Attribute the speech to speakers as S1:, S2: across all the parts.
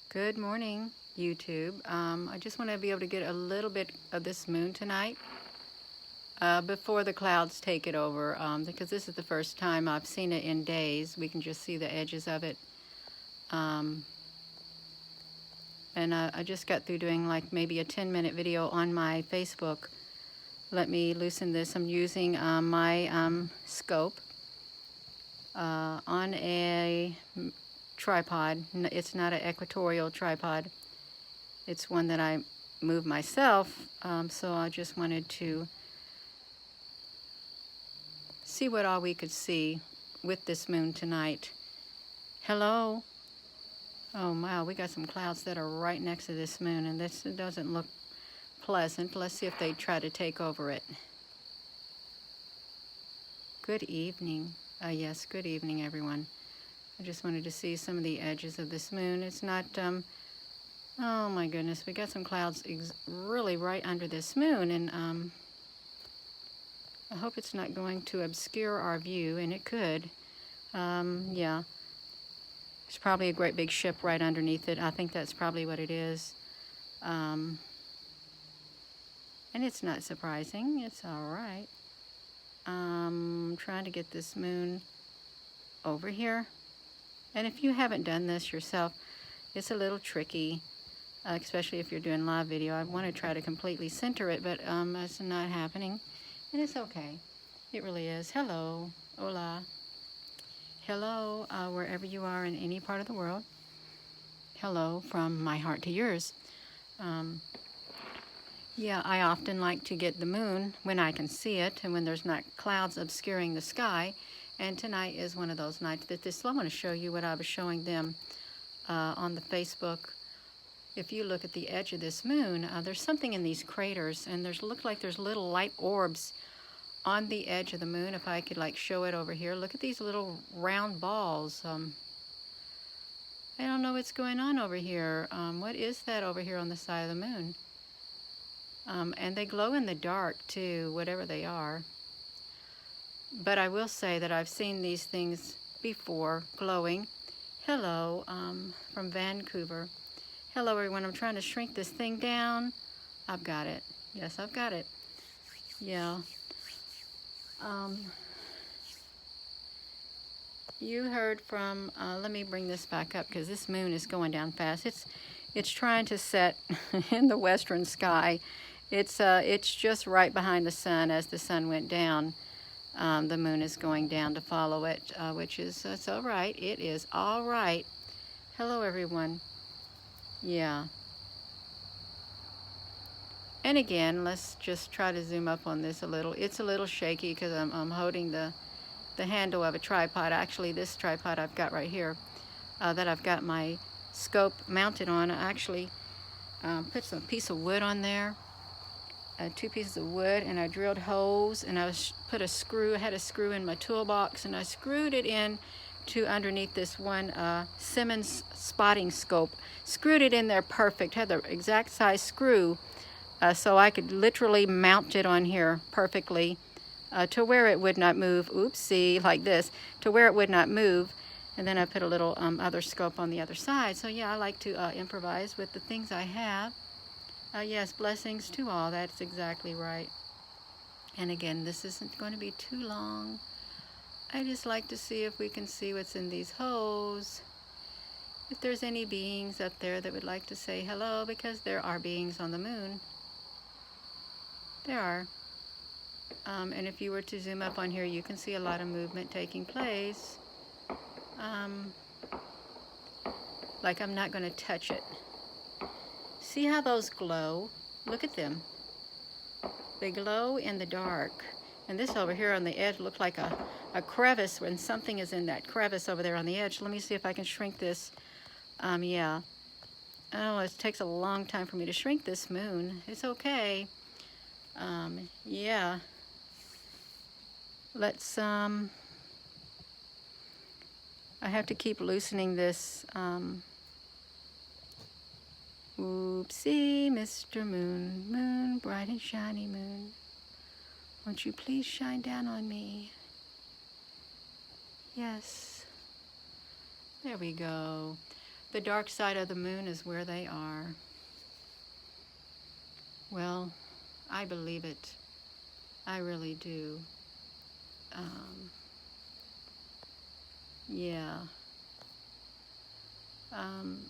S1: Good morning, YouTube. I just want to be able to get a little bit of this moon tonight before the clouds take it over, because this is the first time I've seen it in days. We can just see the edges of it. Um, and I just got through doing like maybe a 10-minute video on my Facebook. Let me loosen this. I'm using my scope on a tripod. It's not an equatorial tripod. It's one that I move myself, so I just wanted to see what all we could see with this moon tonight. Hello? Oh wow, we got some clouds that are right next to this moon, and this doesn't look pleasant. Let's see if they try to take over it. Good evening. Yes, good evening, everyone. I just wanted to see some of the edges of this moon. It's not, oh my goodness, we got some clouds really right under this moon, and I hope it's not going to obscure our view, and it could. Yeah. There's probably a great big ship right underneath it. I think that's probably what it is. And it's not surprising. It's all right. I'm trying to get this moon over here. And if you haven't done this yourself, it's a little tricky, especially if you're doing live video. I want to try to completely center it, but it's not happening. And it's okay. It really is. Hello. Hola. Hello, wherever you are in any part of the world. Hello from my heart to yours. Yeah, I often like to get the moon when I can see it and when there's not clouds obscuring the sky. And tonight is one of those nights that I want to show you what I was showing them on the Facebook. If you look at the edge of this moon, there's something in these craters, and looks like there's little light orbs on the edge of the moon. If I could like show it over here, look at these little round balls. I don't know what's going on over here. What is that over here on the side of the moon? And they glow in the dark too, whatever they are. But I will say that I've seen these things before glowing. Hello, from Vancouver. Hello everyone, I'm trying to shrink this thing down. I've got it. Yes, I've got it. Yeah. You heard from, let me bring this back up because this moon is going down fast. It's trying to set in the western sky. It's just right behind the sun. As the sun went down, the moon is going down to follow it, which is, it's all right. It is all right. Hello, everyone. Yeah. And again, let's just try to zoom up on this a little. It's a little shaky because I'm holding the handle of a tripod. Actually, this tripod I've got right here that I've got my scope mounted on. I actually put some piece of wood on there, 2 pieces of wood, and I drilled holes, and I had a screw in my toolbox, and I screwed it in to underneath this one Simmons spotting scope. Screwed it in there perfect, had the exact size screw, so I could literally mount it on here perfectly to where it would not move. Oopsie, like this, to where it would not move. And then I put a little other scope on the other side. So yeah, I like to improvise with the things I have. Yes, blessings to all. That's exactly right. And again, this isn't going to be too long. I just like to see if we can see what's in these holes. If there's any beings up there that would like to say hello, because there are beings on the moon. There are. And if you were to zoom up on here, you can see a lot of movement taking place. Like I'm not going to touch it. See how those glow? Look at them. They glow in the dark. And this over here on the edge looks like a crevice when something is in that crevice over there on the edge. Let me see if I can shrink this. Yeah. Oh, it takes a long time for me to shrink this moon. It's okay. Yeah. Let's, I have to keep loosening this, oopsie, Mr. Moon, moon, bright and shiny moon, won't you please shine down on me? Yes. There we go. The dark side of the moon is where they are. Well, I believe it. I really do. Um, yeah. Um,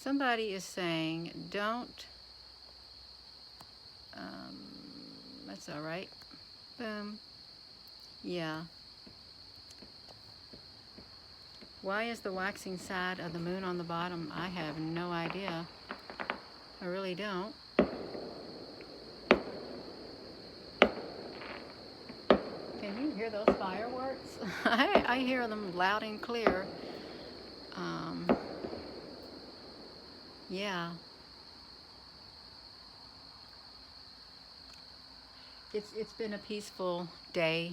S1: somebody is saying, don't, that's all right. Boom. Yeah. Why is the waxing side of the moon on the bottom? I have no idea. I really don't. Can you hear those fireworks? I hear them loud and clear. Yeah. It's been a peaceful day.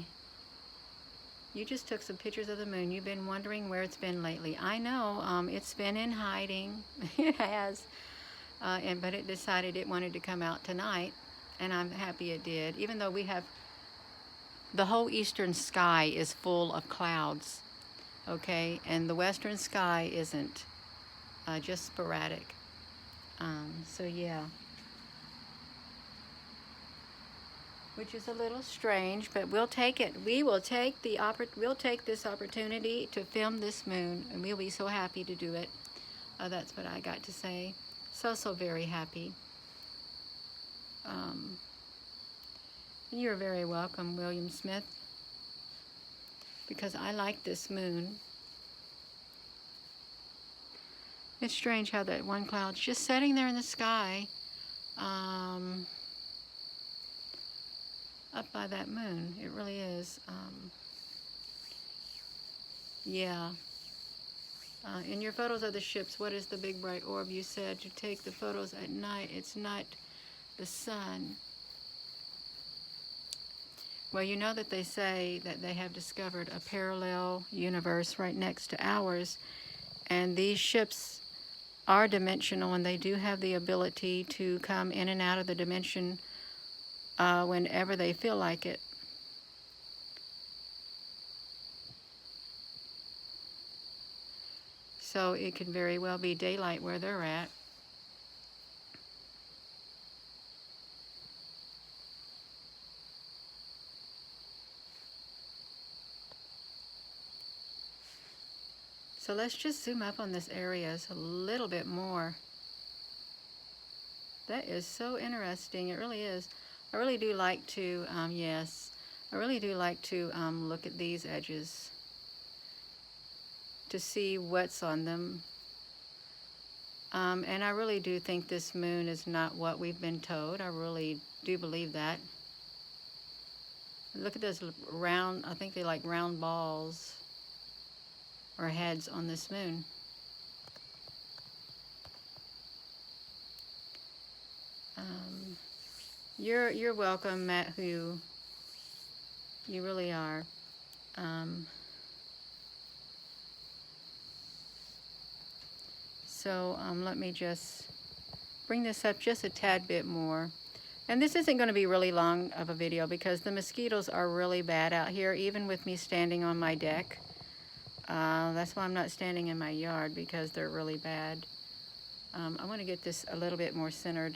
S1: You just took some pictures of the moon. You've been wondering where it's been lately. I know, it's been in hiding. It has. But it decided it wanted to come out tonight, and I'm happy it did. Even though we have, the whole eastern sky is full of clouds, okay? And the western sky isn't, just sporadic. So yeah. Which is a little strange, but we'll take it. We'll take this opportunity to film this moon, and we'll be so happy to do it. That's what I got to say. So very happy. You're very welcome, William Smith, because I like this moon. It's strange how that one cloud's just sitting there in the sky, up by that moon. It really is. Yeah. In your photos of the ships, what is the big bright orb? You said to take the photos at night. It's not the sun. Well, you know that they say that they have discovered a parallel universe right next to ours, and these ships are dimensional, and they do have the ability to come in and out of the dimension whenever they feel like it. So it could very well be daylight where they're at. So let's just zoom up on this area a little bit more. That is so interesting. It really is. I really do like to, yes, I really do like to look at these edges to see what's on them. And I really do think this moon is not what we've been told. I really do believe that. Look at those round, I think they like round balls or heads on this moon. You're welcome, Matt Hu. You really are. So let me just bring this up just a tad bit more. And this isn't going to be really long of a video because the mosquitoes are really bad out here, even with me standing on my deck. That's why I'm not standing in my yard, because they're really bad. I want to get this a little bit more centered.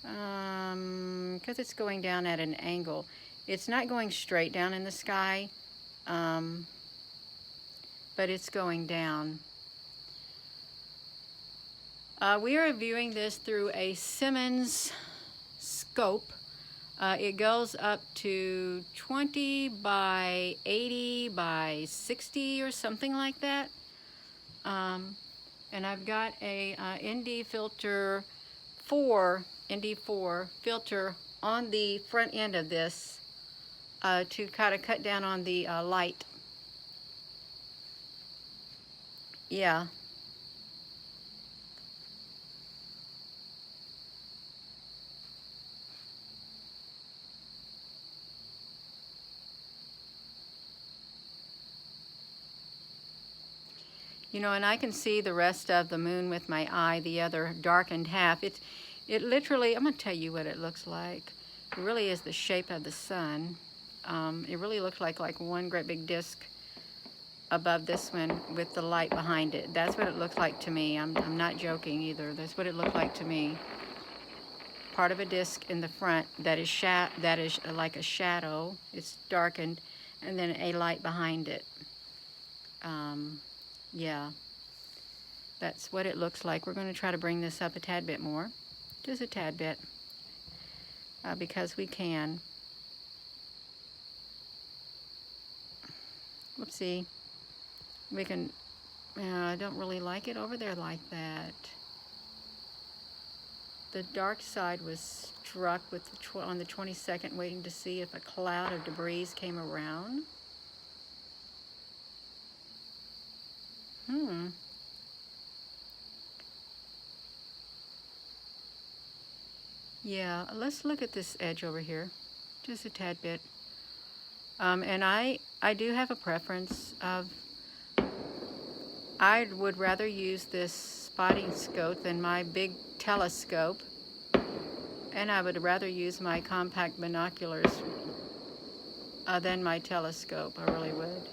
S1: Because it's going down at an angle. It's not going straight down in the sky, but it's going down. We are viewing this through a Simmons scope. It goes up to 20 by 80 by 60 or something like that. And I've got a ND filter 4, ND4 filter on the front end of this to kind of cut down on the light. Yeah. You know, and I can see the rest of the moon with my eye, the other darkened half. It literally, I'm going to tell you what it looks like. It really is the shape of the sun. It really looks like one great big disc. above this one with the light behind it. That's what it looks like to me. I'm not joking either. That's what it looked like to me. Part of a disc in the front that is like a shadow. It's darkened, and then a light behind it. Yeah, that's what it looks like. We're going to try to bring this up a tad bit more, just a tad bit, because we can. Whoopsie. We can. I don't really like it over there like that. The dark side was struck with on the 22nd, waiting to see if a cloud of debris came around. Yeah, let's look at this edge over here, just a tad bit. And I do have a preference of, I would rather use this spotting scope than my big telescope, and I would rather use my compact binoculars than my telescope. I really would.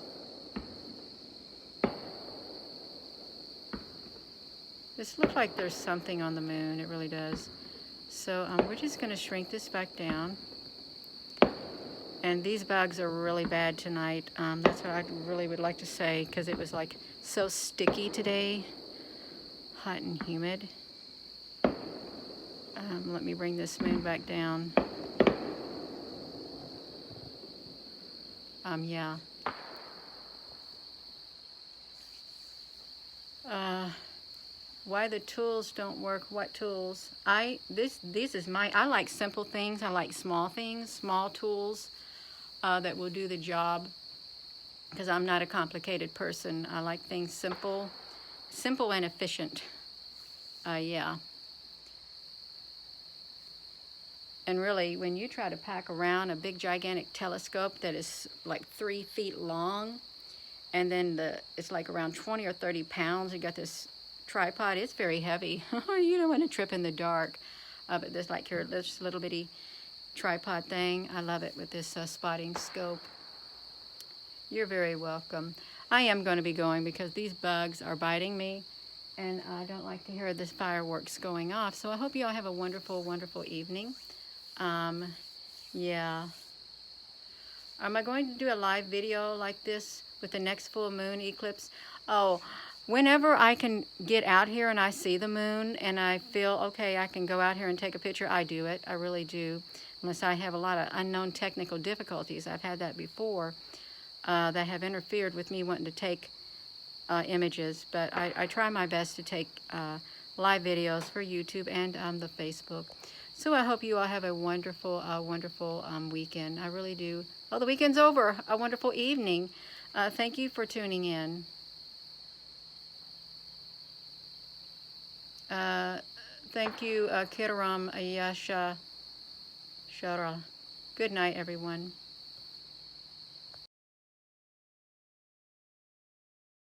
S1: This looks like there's something on the moon. It really does. So we're just going to shrink this back down. And these bugs are really bad tonight. That's what I really would like to say, because it was like so sticky today, hot and humid. Let me bring this moon back down. Yeah. Why the tools don't work? What tools? This is I like simple things. I like small things, small tools that will do the job, because I'm not a complicated person. I like things simple and efficient. Yeah. And really, when you try to pack around a big gigantic telescope that is like 3 feet long, and then it's like around 20 or 30 pounds, you got this tripod, it's very heavy. You don't want to trip in the dark. But this little bitty tripod thing, I love it with this spotting scope. You're very welcome. I am going to be going because these bugs are biting me, and I don't like to hear the fireworks going off. So I hope you all have a wonderful, wonderful evening. Yeah. Am I going to do a live video like this with the next full moon eclipse? Oh, whenever I can get out here and I see the moon and I feel, okay, I can go out here and take a picture, I do it. I really do. Unless I have a lot of unknown technical difficulties. I've had that before that have interfered with me wanting to take images. But I try my best to take live videos for YouTube and the Facebook. So I hope you all have a wonderful, wonderful weekend. I really do. Oh, the weekend's over. A wonderful evening. Thank you for tuning in. Thank you, Kiraram Ayasha Shara. Good night, everyone.